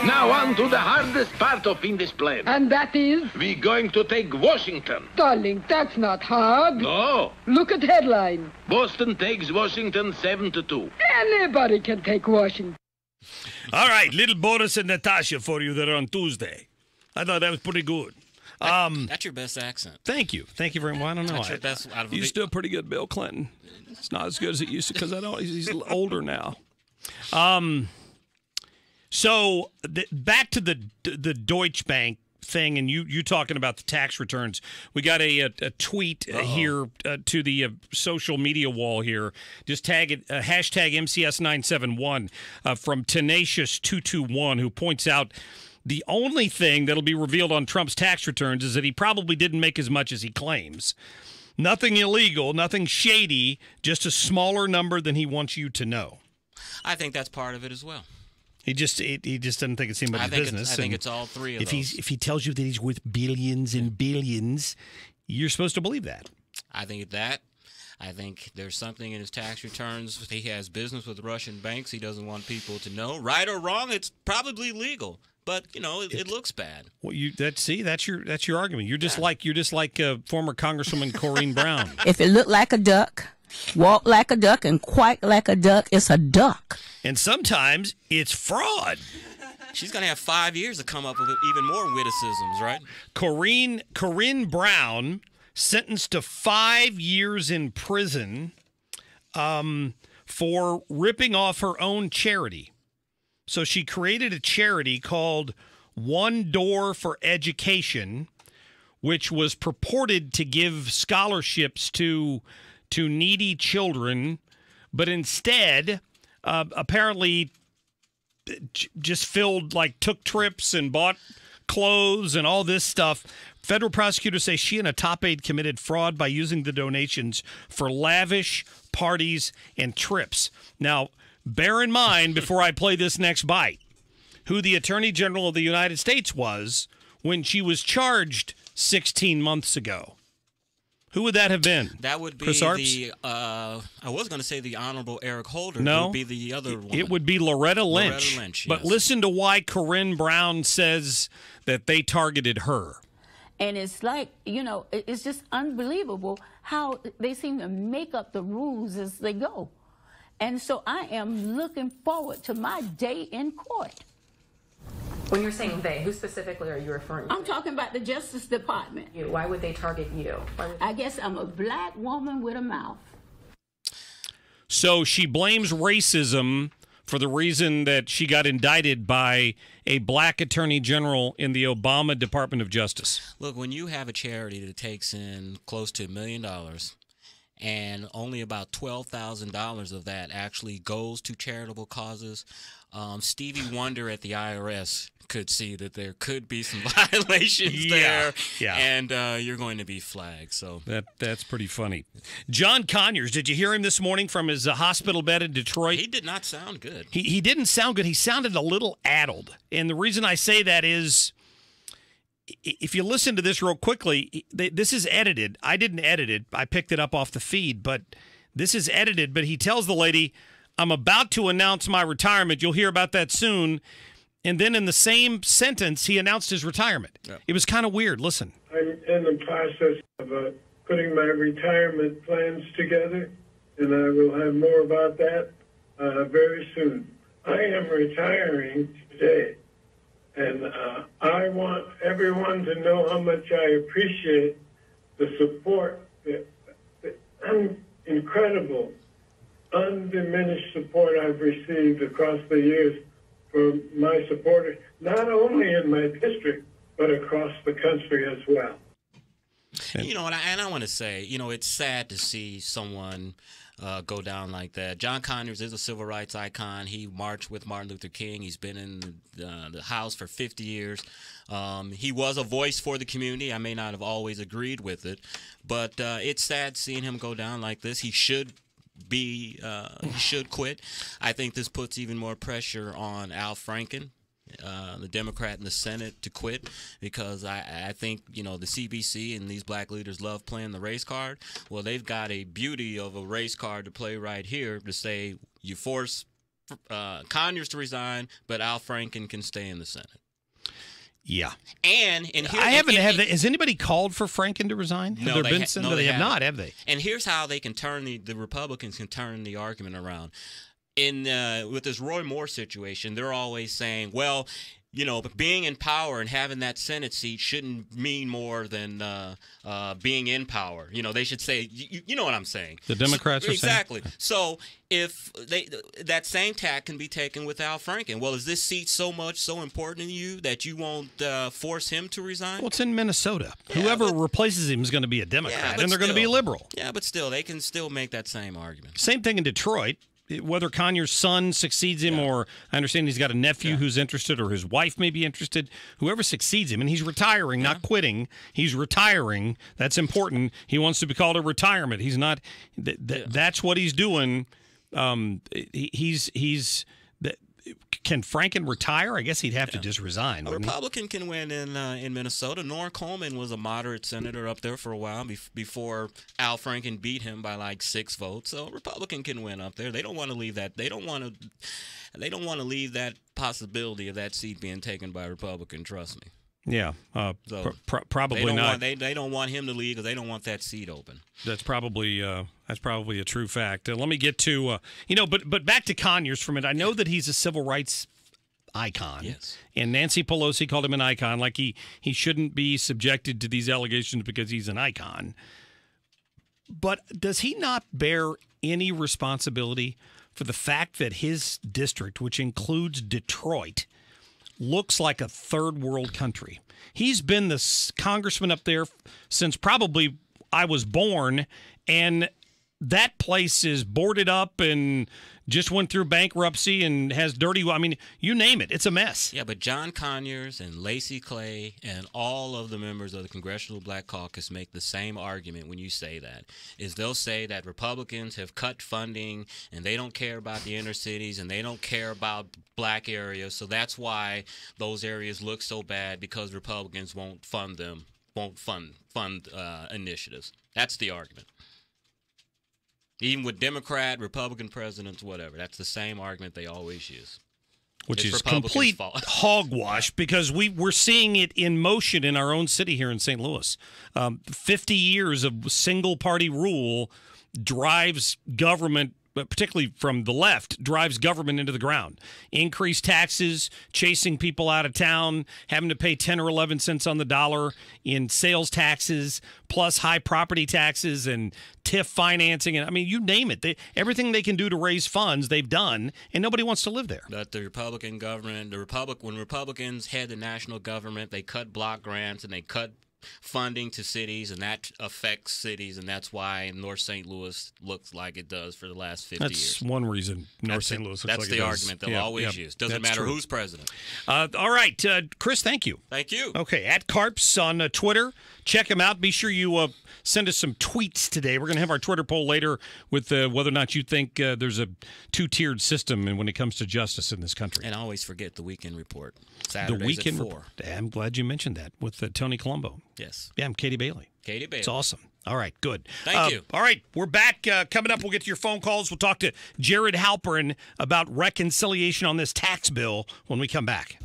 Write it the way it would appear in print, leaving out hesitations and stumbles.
Now on to the hardest part of in this plan. And that is? We're going to take Washington. Darling, that's not hard. No. Look at headline. Boston takes Washington 7-2. Anybody can take Washington. All right, little Boris and Natasha for you there on Tuesday. I thought that was pretty good. That's your best accent. Thank you. Thank you very much. I don't know. That's your best out of He's still pretty good, Bill Clinton. It's not as good as it used to because I know he's older now. So back to the Deutsche Bank thing, and you talking about the tax returns. We got a tweet here to the social media wall here. Just tag it, hashtag MCS971 from Tenacious221, who points out the only thing that'll be revealed on Trump's tax returns is that he probably didn't make as much as he claims. Nothing illegal, nothing shady, just a smaller number than he wants you to know. I think that's part of it as well. He just doesn't think it's anybody's business. I think it's all three of those. If he tells you that he's worth billions and billions, you're supposed to believe that. I think that. I think there's something in his tax returns. He has business with Russian banks. He doesn't want people to know. Right or wrong, it's probably legal. But it looks bad. Well, that's your argument. You're just like former Congresswoman Corinne Brown. If it looked like a duck, walk like a duck, and quack like a duck, it's a duck. And sometimes it's fraud. She's gonna have 5 years to come up with even more witticisms, right? Corinne Brown sentenced to 5 years in prison for ripping off her own charity. So she created a charity called One Door for Education, which was purported to give scholarships to needy children, but instead apparently just took trips and bought clothes and all this stuff. Federal prosecutors say she and a top aide committed fraud by using the donations for lavish parties and trips. Now, bear in mind, before I play this next bite, who the Attorney General of the United States was when she was charged 16 months ago. Who would that have been? That would be Chris Arps? I was going to say the Honorable Eric Holder. No. It would be the other one. It would be Loretta Lynch. Yes. But listen to why Corinne Brown says that they targeted her. And it's like, it's just unbelievable how they seem to make up the rules as they go. And so I am looking forward to my day in court. When you're saying they, who specifically are you referring to? I'm talking about the Justice Department. Why would they target you? I guess I'm a black woman with a mouth. So she blames racism for the reason that she got indicted by a black attorney general in the Obama Department of Justice. Look, when you have a charity that takes in close to $1 million, and only about $12,000 of that actually goes to charitable causes, Stevie Wonder at the IRS could see that there could be some violations there, and you're going to be flagged. So that's pretty funny. John Conyers, did you hear him this morning from his hospital bed in Detroit? He did not sound good. He didn't sound good. He sounded a little addled, and the reason I say that is, if you listen to this real quickly, this is edited. I didn't edit it. I picked it up off the feed, but this is edited. But he tells the lady, I'm about to announce my retirement. You'll hear about that soon. And then in the same sentence, he announced his retirement. Yep. It was kind of weird. Listen. I'm in the process of putting my retirement plans together, and I will have more about that very soon. I am retiring today. And I want everyone to know how much I appreciate the support, the incredible, undiminished support I've received across the years from my supporters, not only in my district, but across the country as well. And I want to say, it's sad to see someone go down like that. John Conyers is a civil rights icon. He marched with Martin Luther King. He's been in the House for 50 years. He was a voice for the community. I may not have always agreed with it, but it's sad seeing him go down like this. He should quit. I think this puts even more pressure on Al Franken, the Democrat in the Senate, to quit, because I think, the CBC and these black leaders love playing the race card. Well, they've got a beauty of a race card to play right here to say you force Conyers to resign, but Al Franken can stay in the Senate. Yeah. And here, has anybody called for Franken to resign? No, they have not, have they? And here's how they can turn the Republicans can turn the argument around. With this Roy Moore situation, they're always saying, well, being in power and having that Senate seat shouldn't mean more than being in power. They should say, you know what I'm saying. The Democrats are exactly. saying? So if that same tack can be taken with Al Franken. Well, is this seat so important to you that you won't force him to resign? Well, it's in Minnesota. Yeah, Whoever replaces him is going to be a Democrat, and they're going to be a liberal. Yeah, but still, they can still make that same argument. Same thing in Detroit. Whether Conyers' son succeeds him, or I understand he's got a nephew who's interested, or his wife may be interested, whoever succeeds him, and he's retiring, not quitting. He's retiring. That's important. He wants to be called a retirement. He's not. That's what he's doing. Can Franken retire? I guess he'd have to just resign. A Republican can win in Minnesota. Norm Coleman was a moderate senator up there for a while before Al Franken beat him by like 6 votes. So a Republican can win up there. They don't want to leave that. They don't want to leave that possibility of that seat being taken by a Republican. Trust me. Yeah, probably not. They don't want him to leave because they don't want that seat open. That's probably a true fact. Let me get to but back to Conyers for a minute. I know that he's a civil rights icon. Yes. And Nancy Pelosi called him an icon, like he shouldn't be subjected to these allegations because he's an icon. But does he not bear any responsibility for the fact that his district, which includes Detroit, looks like a third world country? He's been the congressman up there since probably I was born, and that place is boarded up and just went through bankruptcy and has you name it. It's a mess. Yeah, but John Conyers and Lacey Clay and all of the members of the Congressional Black Caucus make the same argument when you say that. They'll say that Republicans have cut funding and they don't care about the inner cities and they don't care about black areas, so that's why those areas look so bad, because Republicans won't fund them, won't fund initiatives. That's the argument. Even with Democrat, Republican presidents, whatever. That's the same argument they always use. Which is complete hogwash, because we're seeing it in motion in our own city here in St. Louis. 50 years of single-party rule drives government, particularly from the left, drives government into the ground. Increased taxes, chasing people out of town, having to pay 10 or 11 cents on the dollar in sales taxes, plus high property taxes and TIF financing. And you name it. Everything they can do to raise funds, they've done, and nobody wants to live there. But the Republican government, when Republicans had the national government, they cut block grants and they cut funding to cities, and that affects cities, and that's why North St. Louis looks like it does for the last 50 years. That's one reason North St. Louis looks like it does. That's the argument they'll always use. Doesn't matter who's president. All right, Chris, thank you. Thank you. Okay, at Arps on Twitter. Check him out. Be sure you send us some tweets today. We're going to have our Twitter poll later with whether or not you think there's a two-tiered system when it comes to justice in this country. And always forget the Weekend Report. Saturdays the Weekend at 4. I'm glad you mentioned that with Tony Colombo. Yes. Yeah, I'm Katie Bailey. Katie Bailey. It's awesome. All right, good. Thank you. All right, we're back. Coming up, we'll get to your phone calls. We'll talk to Jared Halpern about reconciliation on this tax bill when we come back.